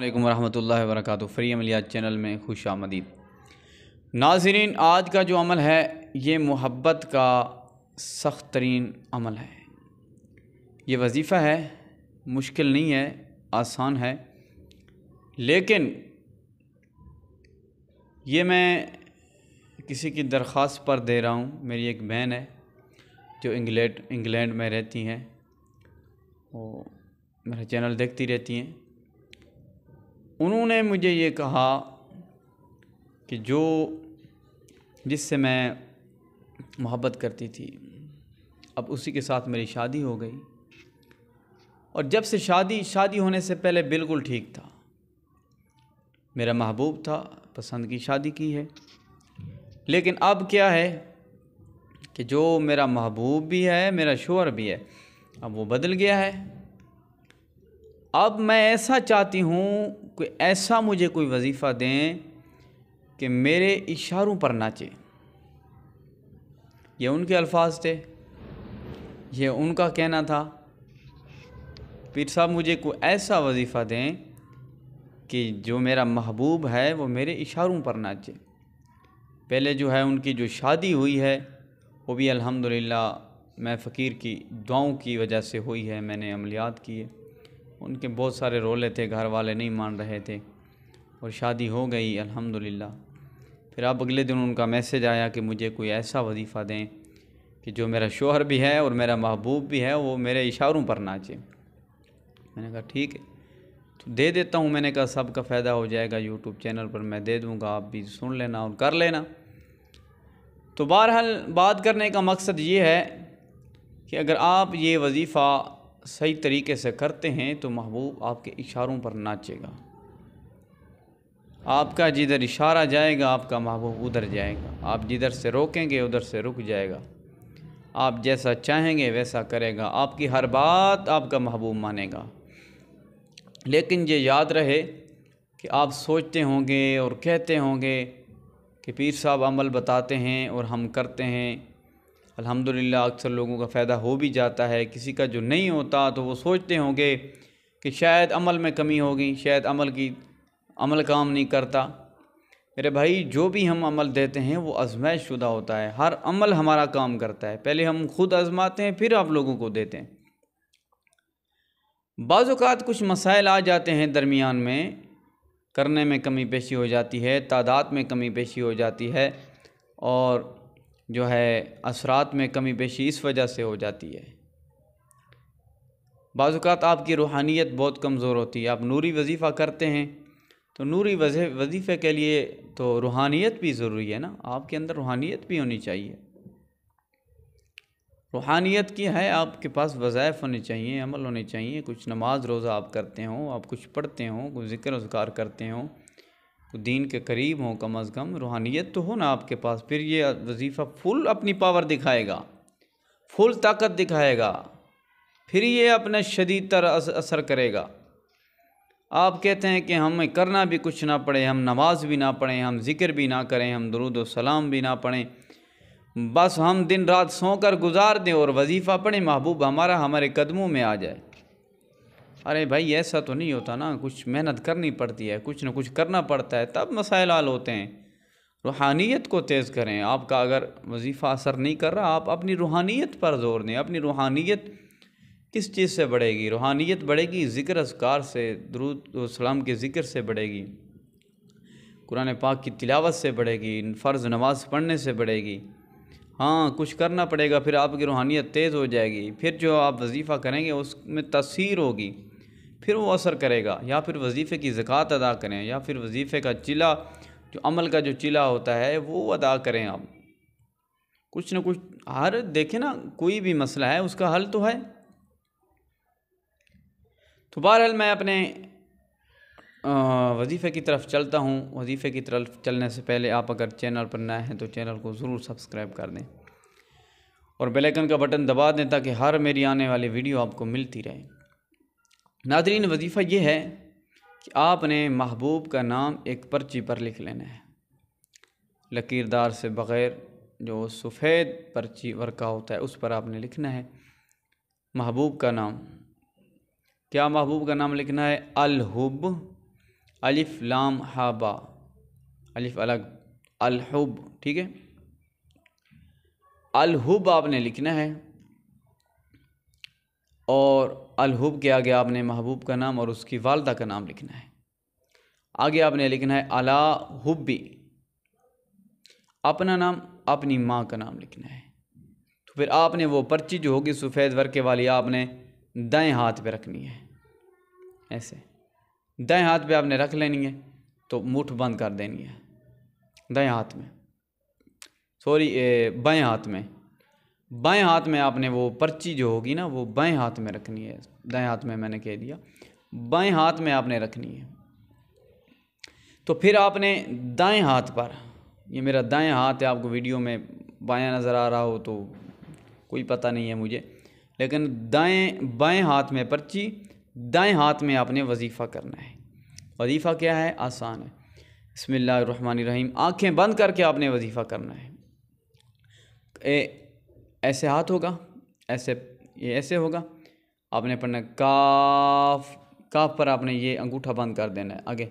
अस्सलामुअलैकुम वरहमतुल्लाहि वबरकातुहू। Free अमलियात channel में खुश आमदीद। नाज़रीन, आज का जो अमल है ये मोहब्बत का सख्त तरीन अमल है। ये वजीफ़ा है, मुश्किल नहीं है, आसान है, लेकिन ये मैं किसी की दरख्वास्त पर दे रहा हूँ। मेरी एक बहन है जो इंग्लैंड में रहती हैं, वो मेरा चैनल देखती रहती हैं। उन्होंने मुझे ये कहा कि जिससे मैं मोहब्बत करती थी, अब उसी के साथ मेरी शादी हो गई, और जब से शादी होने से पहले बिल्कुल ठीक था, मेरा महबूब था, पसंद की शादी की है। लेकिन अब क्या है कि जो मेरा महबूब भी है, मेरा शोहर भी है, अब वो बदल गया है। अब मैं ऐसा चाहती हूँ कि ऐसा मुझे कोई वजीफ़ा दें कि मेरे इशारों पर नाचे। ये उनके अल्फाज थे, ये उनका कहना था। पीर साहब, मुझे कोई ऐसा वजीफ़ा दें कि जो मेरा महबूब है वो मेरे इशारों पर नाचे। पहले जो है उनकी जो शादी हुई है वो भी अल्हम्दुलिल्लाह मैं फ़कीर की दुआओं की वजह से हुई है। मैंने अमलियात किए, उनके बहुत सारे रोले थे, घर वाले नहीं मान रहे थे, और शादी हो गई अल्हम्दुलिल्लाह। फिर अब अगले दिन उनका मैसेज आया कि मुझे कोई ऐसा वजीफ़ा दें कि जो मेरा शोहर भी है और मेरा महबूब भी है वो मेरे इशारों पर नाचे। मैंने कहा ठीक है, तो दे देता हूँ। मैंने कहा सबका फ़ायदा हो जाएगा, यूट्यूब चैनल पर मैं दे दूँगा, आप भी सुन लेना और कर लेना। तो बहरहाल बात करने का मकसद ये है कि अगर आप ये वजीफ़ा सही तरीके से करते हैं तो महबूब आपके इशारों पर नाचेगा। आपका जिधर इशारा जाएगा आपका महबूब उधर जाएगा। आप जिधर से रोकेंगे उधर से रुक जाएगा। आप जैसा चाहेंगे वैसा करेगा। आपकी हर बात आपका महबूब मानेगा। लेकिन ये याद रहे कि आप सोचते होंगे और कहते होंगे कि पीर साहब अमल बताते हैं और हम करते हैं। अल्हम्दुलिल्लाह अक्सर लोगों का फ़ायदा हो भी जाता है। किसी का जो नहीं होता तो वो सोचते होंगे कि शायद अमल में कमी होगी, शायद अमल काम नहीं करता। मेरे भाई, जो भी हम अमल देते हैं वो आज़माइश शुदा होता है। हर अमल हमारा काम करता है। पहले हम खुद आज़माते हैं, फिर आप लोगों को देते हैं। बाज़ औक़ात कुछ मसाइल आ जाते हैं दरमियान में, करने में कमी पेशी हो जाती है, तादाद में कमी पेशी हो जाती है, और जो है असरात में कमी पेशी इस वजह से हो जाती है। बाज़ औक़ात आपकी रूहानियत बहुत कमज़ोर होती है। आप नूरी वजीफ़ा करते हैं तो नूरी वजीफ़े के लिए तो रूहानियत भी ज़रूरी है ना। आपके अंदर रूहानियत भी होनी चाहिए। रूहानियत की है, आपके पास वज़ाइफ होने चाहिए, अमल होने चाहिए। कुछ नमाज रोज़ा आप करते हो, आप कुछ पढ़ते हो, कुछ ज़िक्र अज़कार करते हो, कुछ दीन के करीब हो, कम अज़ कम रूहानियत तो हो ना आपके पास। फिर ये वजीफ़ा फुल अपनी पावर दिखाएगा, फुल ताकत दिखाएगा, फिर ये अपना शदीद तर असर करेगा। आप कहते हैं कि हमें करना भी कुछ ना पड़े, हम नमाज भी ना पढ़ें, हम ज़िक्र भी ना करें, हम दुरूद व सलाम भी ना पढ़ें, बस हम दिन रात सोकर गुजार दें और वजीफ़ा पढ़ें, महबूब हमारा हमारे कदमों में आ जाए। अरे भाई, ऐसा तो नहीं होता ना। कुछ मेहनत करनी पड़ती है, कुछ ना कुछ करना पड़ता है, तब मसाइल हल होते हैं। रूहानियत को तेज़ करें। आपका अगर वजीफ़ा असर नहीं कर रहा, आप अपनी रूहानियत पर ज़ोर दें। अपनी रूहानियत किस चीज़ से बढ़ेगी? रूहानियत बढ़ेगी ज़िक्र अज़कार से, दुरूद व सलाम के ज़िक्र से बढ़ेगी, कुरान पाक की तिलावत से बढ़ेगी, फ़र्ज़ नमाज पढ़ने से बढ़ेगी। हाँ, कुछ करना पड़ेगा, फिर आपकी रूहानियत तेज़ हो जाएगी। फिर जो आप वजीफ़ा करेंगे उसमें तसीर होगी, फिर वो असर करेगा। या फिर वजीफ़े की ज़कात अदा करें, या फिर वजीफ़े का चिला, जो अमल का जो चिला होता है वो अदा करें। आप कुछ ना कुछ हर देखें ना, कोई भी मसला है उसका हल तो है। तो बहरहाल मैं अपने वजीफ़े की तरफ चलता हूँ। वजीफ़े की तरफ चलने से पहले आप अगर चैनल पर नए हैं तो चैनल को ज़रूर सब्सक्राइब कर दें और बेल आइकन का बटन दबा दें ताकि हर मेरी आने वाली वीडियो आपको मिलती रहे। नाज़रीन, वजीफ़ा ये है कि आपने महबूब का नाम एक पर्ची पर लिख लेना है, लकीरदार से बग़ैर। जो सफ़ेद पर्ची वर्का होता है उस पर आपने लिखना है महबूब का नाम। क्या महबूब का नाम लिखना है? अल हुब अलिफ लाम हा बा, अलिफ अलग, अलहुब, ठीक है। अलहुब आपने लिखना है और अलहुब के आगे आपने महबूब का नाम और उसकी वालदा का नाम लिखना है। आगे आपने लिखना है अला हुब्बी, अपना नाम अपनी माँ का नाम लिखना है। तो फिर आपने वो पर्ची जो होगी सफ़ेद वर्के वाली आपने दाएं हाथ पे रखनी है, ऐसे दाएं हाथ पे आपने रख लेनी है। तो मुठ बंद कर देनी है दाएं हाथ में, सॉरी बाएं हाथ में। बाएं हाथ में आपने वो पर्ची जो होगी ना वो बाएं हाथ में रखनी है, दाएं हाथ में मैंने कह दिया, बाएं हाथ में आपने रखनी है। तो फिर आपने दाएं हाथ पर, ये मेरा दाएं हाथ है, आपको वीडियो में बायां नज़र आ रहा हो तो कोई पता नहीं है मुझे, लेकिन बाएं हाथ में पर्ची, दाएं हाथ में आपने वजीफ़ा करना है। वजीफ़ा क्या है? आसान है। बिस्मिल्लाहिर्रहमानिर्रहीम, आँखें बंद करके आपने वजीफ़ा करना है। ऐसे हाथ होगा, ऐसे, ये ऐसे होगा, आपने पढ़ना काफ, काफ पर आपने ये अंगूठा बंद कर देना है। आगे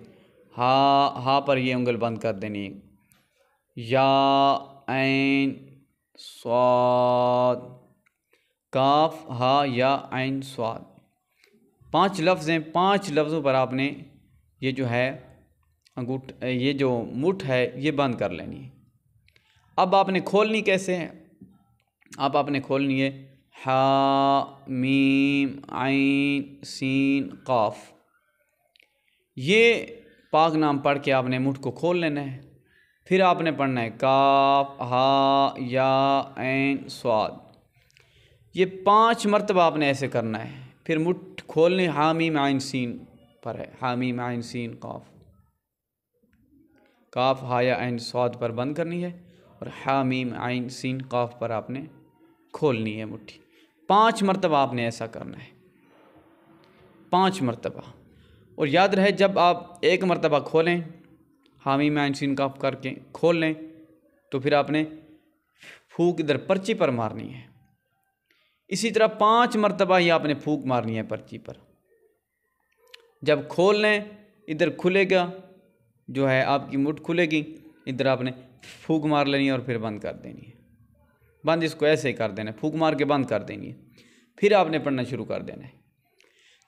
हा पर ये उंगल बंद कर देनी है। या ऐन स्वाद, काफ हा या ऐन स्वाद, 5 लफ्ज़ हैं। 5 लफ्ज़ों पर आपने ये जो है ये जो मुठ है ये बंद कर लेनी है। अब आपने खोलनी कैसे है? अब आपने खोलनी है हा मीम आइन सीन काफ, ये पाक नाम पढ़ के आपने मुठ को खोल लेना है। फिर आपने पढ़ना है काफ हा या ऐन स्वाद, ये 5 मरतबा आपने ऐसे करना है। फिर मुठ खोलने हामीम आइन सीन पर है, हामीम आइन सीन काफ, काफ हा या ऐन स्वाद पर बंद करनी है और हामीम आइन सीन काफ पर आपने खोलनी है मुट्ठी। 5 मरतबा आपने ऐसा करना है, 5 मरतबा। और याद रहे जब आप 1 मरतबा खोलें, हामीम आइन सीन काफ करके खोल लें, तो फिर आपने फूक इधर पर्ची पर मारनी है। इसी तरह 5 मरतबा ही आपने फूक मारनी है पर्ची पर। जब खोल लें, इधर खुलेगा, जो है आपकी मुठ खुलेगी, इधर आपने फूक मार लेनी है और फिर बंद कर देनी है। बंद इसको ऐसे ही कर देना है, फूक मार के बंद कर देनी है। फिर आपने पढ़ना शुरू कर देना है।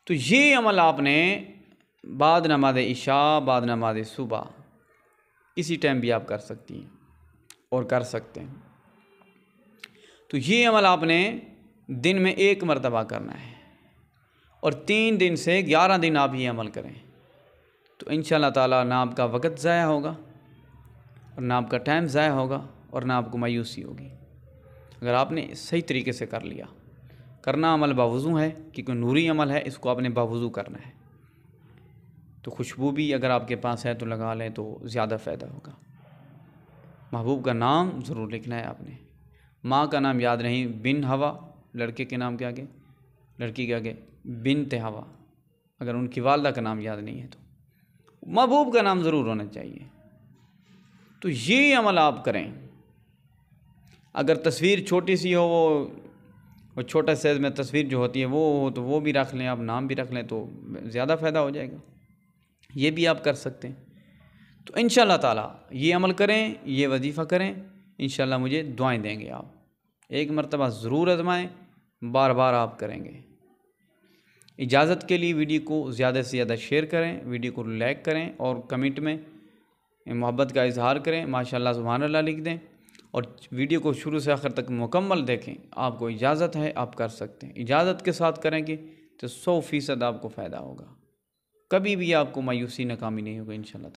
तो ये अमल आपने बाद नमाज इशा, बाद नमाज सुबह, किसी टाइम भी आप कर सकती हैं और कर सकते हैं। तो ये अमल आपने दिन में 1 मरतबा करना है और 3 दिन से 11 दिन आप ये अमल करें, तो इंशाअल्लाह ताला ना आपका वक़्त ज़ाया होगा और ना आपका टाइम ज़ाया होगा और ना आपको मायूसी होगी, अगर आपने सही तरीके से कर लिया। करना अमल बावुज़ू है, क्योंकि नूरी अमल है, इसको आपने बावुज़ू करना है। तो खुशबू भी अगर आपके पास है तो लगा लें तो ज़्यादा फ़ायदा होगा। महबूब का नाम ज़रूर लिखना है आपने। माँ का नाम याद नहीं, बिन हवा, लड़के के नाम के आगे, लड़की के आगे बिन्त हवा, अगर उनकी वालदा का नाम याद नहीं है तो महबूब का नाम ज़रूर होना चाहिए। तो ये अमल आप करें। अगर तस्वीर छोटी सी हो, वो छोटा साइज़ में तस्वीर जो होती है वो हो, तो वो भी रख लें आप, नाम भी रख लें तो ज़्यादा फ़ायदा हो जाएगा। ये भी आप कर सकते हैं। तो इंशाअल्लाह ताला ये अमल करें, ये वजीफ़ा करें, इंशाअल्लाह मुझे दुआएं देंगे आप। 1 मरतबा ज़रूर आज़माएं, बार बार आप करेंगे। इजाज़त के लिए वीडियो को ज़्यादा से ज़्यादा शेयर करें, वीडियो को लाइक करें और कमेंट में मोहब्बत का इजहार करें, माशाअल्लाह सुभान अल्लाह लिख दें और वीडियो को शुरू से आखिर तक मुकम्मल देखें। आपको इजाज़त है, आप कर सकते हैं। इजाज़त के साथ करेंगे तो 100% आपको फ़ायदा होगा, कभी भी आपको मायूसी नाकामी नहीं होगा इंशाअल्लाह।